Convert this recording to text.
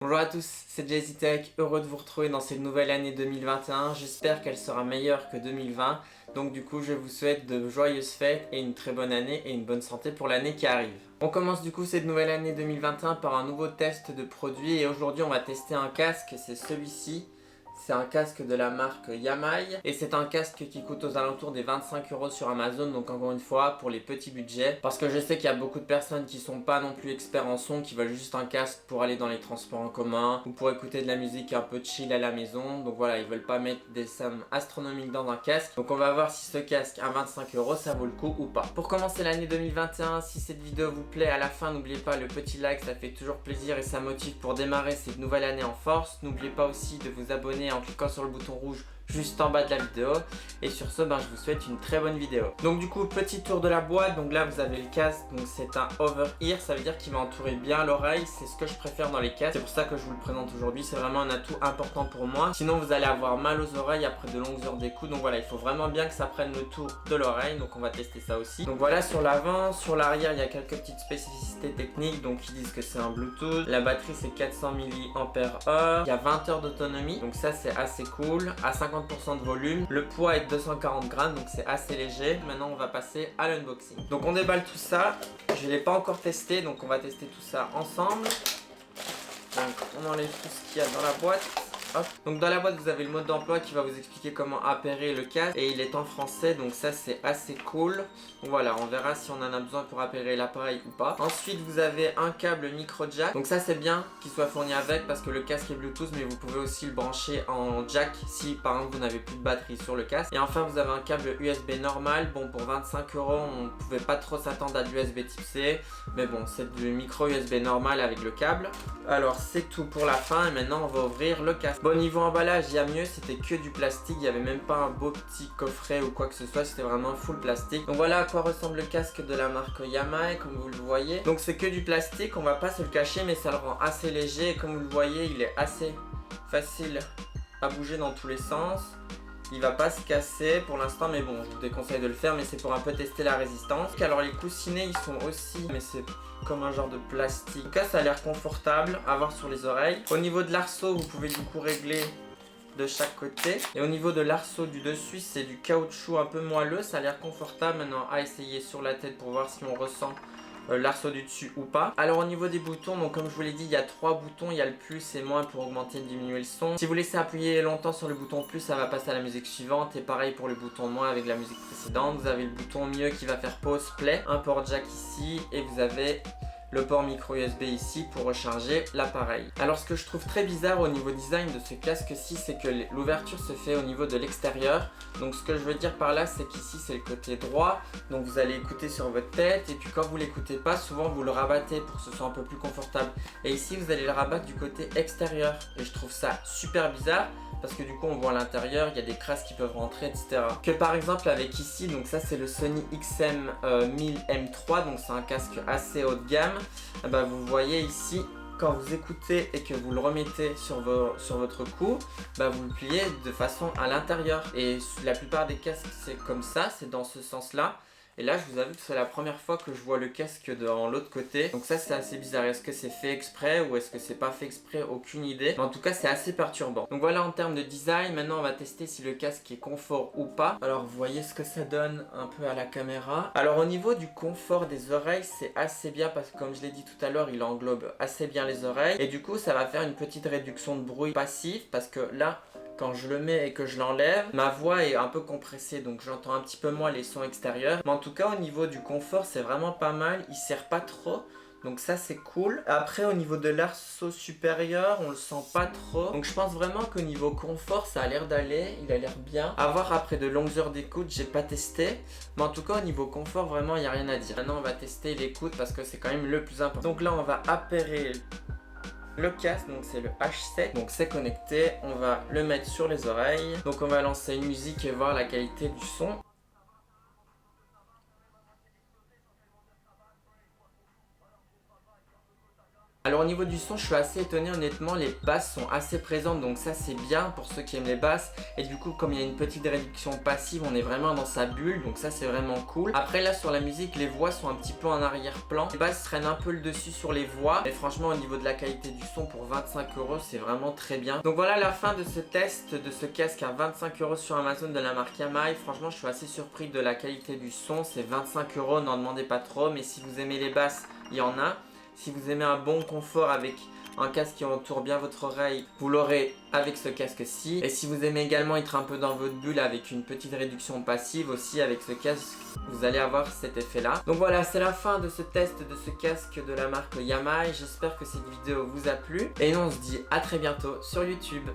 Bonjour à tous, c'est Jay-Z Tech, heureux de vous retrouver dans cette nouvelle année 2021. J'espère qu'elle sera meilleure que 2020. Donc du coup, je vous souhaite de joyeuses fêtes et une très bonne année et une bonne santé pour l'année qui arrive. On commence du coup cette nouvelle année 2021 par un nouveau test de produit et aujourd'hui on va tester un casque, c'est celui-ci. C'est un casque de la marque Yamaha et c'est un casque qui coûte aux alentours des 25 € sur Amazon, donc encore une fois pour les petits budgets, parce que je sais qu'il y a beaucoup de personnes qui sont pas non plus experts en son, qui veulent juste un casque pour aller dans les transports en commun ou pour écouter de la musique un peu chill à la maison. Donc voilà, ils veulent pas mettre des sommes astronomiques dans un casque, donc on va voir si ce casque à 25 € ça vaut le coup ou pas. Pour commencer l'année 2021, si cette vidéo vous plaît, à la fin n'oubliez pas le petit like, ça fait toujours plaisir et ça motive pour démarrer cette nouvelle année en force. N'oubliez pas aussi de vous abonner en cliquant sur le bouton rouge juste en bas de la vidéo. Et sur ce, je vous souhaite une très bonne vidéo. Donc du coup, petit tour de la boîte. Donc là, vous avez le casque. Donc c'est un over-ear. Ça veut dire qu'il va entourer bien l'oreille. C'est ce que je préfère dans les casques. C'est pour ça que je vous le présente aujourd'hui. C'est vraiment un atout important pour moi. Sinon, vous allez avoir mal aux oreilles après de longues heures d'écoute. Donc voilà, il faut vraiment bien que ça prenne le tour de l'oreille. Donc on va tester ça aussi. Donc voilà, sur l'avant, sur l'arrière, il y a quelques petites spécificités techniques. Donc ils disent que c'est un Bluetooth. La batterie, c'est 400 mAh. Il y a 20 heures d'autonomie. Donc ça, c'est assez cool. À 50% de volume. Le poids est de 240 grammes, donc c'est assez léger. Maintenant, on va passer à l'unboxing. Donc on déballe tout ça. Je ne l'ai pas encore testé, donc on va tester tout ça ensemble. Donc on enlève tout ce qu'il y a dans la boîte. Hop. Donc dans la boîte vous avez le mode d'emploi qui va vous expliquer comment appairer le casque et il est en français, donc ça c'est assez cool. Donc voilà, on verra si on en a besoin pour appairer l'appareil ou pas. Ensuite vous avez un câble micro jack, donc ça c'est bien qu'il soit fourni avec parce que le casque est Bluetooth, mais vous pouvez aussi le brancher en jack si par exemple vous n'avez plus de batterie sur le casque. Et enfin vous avez un câble USB normal. Bon, pour 25 € on ne pouvait pas trop s'attendre à de l'USB type C, mais bon, c'est du micro USB normal avec le câble. Alors c'est tout pour la fin et maintenant on va ouvrir le casque. Bon, niveau emballage, il y a mieux, c'était que du plastique, il n'y avait même pas un beau petit coffret ou quoi que ce soit, c'était vraiment full plastique. Donc voilà à quoi ressemble le casque de la marque Yamaha, comme vous le voyez. Donc c'est que du plastique, on va pas se le cacher, mais ça le rend assez léger et comme vous le voyez, il est assez facile à bouger dans tous les sens. Il va pas se casser pour l'instant, mais bon, je vous déconseille de le faire, mais c'est pour un peu tester la résistance. Alors les coussinets, ils sont aussi, mais c'est comme un genre de plastique. En tout cas, ça a l'air confortable à avoir sur les oreilles. Au niveau de l'arceau, vous pouvez du coup régler de chaque côté. Et au niveau de l'arceau du dessus, c'est du caoutchouc un peu moelleux. Ça a l'air confortable. Maintenant, à essayer sur la tête pour voir si on ressent l'arceau du dessus ou pas. Alors au niveau des boutons, donc comme je vous l'ai dit, il y a 3 boutons, il y a le plus et moins pour augmenter et diminuer le son. Si vous laissez appuyer longtemps sur le bouton plus, ça va passer à la musique suivante et pareil pour le bouton moins avec la musique précédente. Vous avez le bouton mieux qui va faire pause, play, un port jack ici et vous avez le port micro USB ici pour recharger l'appareil. Alors ce que je trouve très bizarre au niveau design de ce casque-ci, c'est que l'ouverture se fait au niveau de l'extérieur. Donc ce que je veux dire par là, c'est qu'ici c'est le côté droit, donc vous allez écouter sur votre tête et puis quand vous l'écoutez pas, souvent vous le rabattez pour que ce soit un peu plus confortable. Et ici vous allez le rabattre du côté extérieur et je trouve ça super bizarre. Parce que du coup on voit à l'intérieur, il y a des crasses qui peuvent rentrer, etc. Que par exemple avec ici, donc ça c'est le Sony XM 1000 M3, donc c'est un casque assez haut de gamme. Bah, vous voyez ici, quand vous écoutez et que vous le remettez sur votre cou, bah, vous le pliez de façon à l'intérieur. Et la plupart des casques c'est comme ça, c'est dans ce sens-là. Et là, je vous avoue que c'est la première fois que je vois le casque dans l'autre côté. Donc ça, c'est assez bizarre. Est-ce que c'est fait exprès ou est-ce que c'est pas fait exprès? Aucune idée. Mais en tout cas, c'est assez perturbant. Donc voilà en termes de design. Maintenant, on va tester si le casque est confort ou pas. Alors, vous voyez ce que ça donne un peu à la caméra. Alors, au niveau du confort des oreilles, c'est assez bien parce que comme je l'ai dit tout à l'heure, il englobe assez bien les oreilles. Et du coup, ça va faire une petite réduction de bruit passif parce que là, quand je le mets et que je l'enlève, ma voix est un peu compressée, donc j'entends un petit peu moins les sons extérieurs. Mais en tout cas, au niveau du confort, c'est vraiment pas mal. Il serre pas trop. Donc ça c'est cool. Après au niveau de l'arceau supérieur, on le sent pas trop. Donc je pense vraiment qu'au niveau confort, ça a l'air d'aller. Il a l'air bien. À voir après de longues heures d'écoute, j'ai pas testé. Mais en tout cas au niveau confort, vraiment il n'y a rien à dire. Maintenant on va tester l'écoute parce que c'est quand même le plus important. Donc là on va appairer le casque, donc c'est le H7, donc c'est connecté, on va le mettre sur les oreilles, donc on va lancer une musique et voir la qualité du son. Alors au niveau du son, je suis assez étonné honnêtement, les basses sont assez présentes, donc ça c'est bien pour ceux qui aiment les basses. Et du coup comme il y a une petite réduction passive, on est vraiment dans sa bulle, donc ça c'est vraiment cool. Après là sur la musique, les voix sont un petit peu en arrière-plan, les basses traînent un peu le dessus sur les voix. Et franchement au niveau de la qualité du son, pour 25 €, c'est vraiment très bien. Donc voilà la fin de ce test de ce casque à 25 € sur Amazon de la marque Yamaha. Franchement je suis assez surpris de la qualité du son, c'est 25 €, n'en demandez pas trop. Mais si vous aimez les basses, il y en a. Si vous aimez un bon confort avec un casque qui entoure bien votre oreille, vous l'aurez avec ce casque-ci. Et si vous aimez également être un peu dans votre bulle avec une petite réduction passive aussi avec ce casque, vous allez avoir cet effet-là. Donc voilà, c'est la fin de ce test de ce casque de la marque Yamaha. J'espère que cette vidéo vous a plu. Et nous on se dit à très bientôt sur YouTube.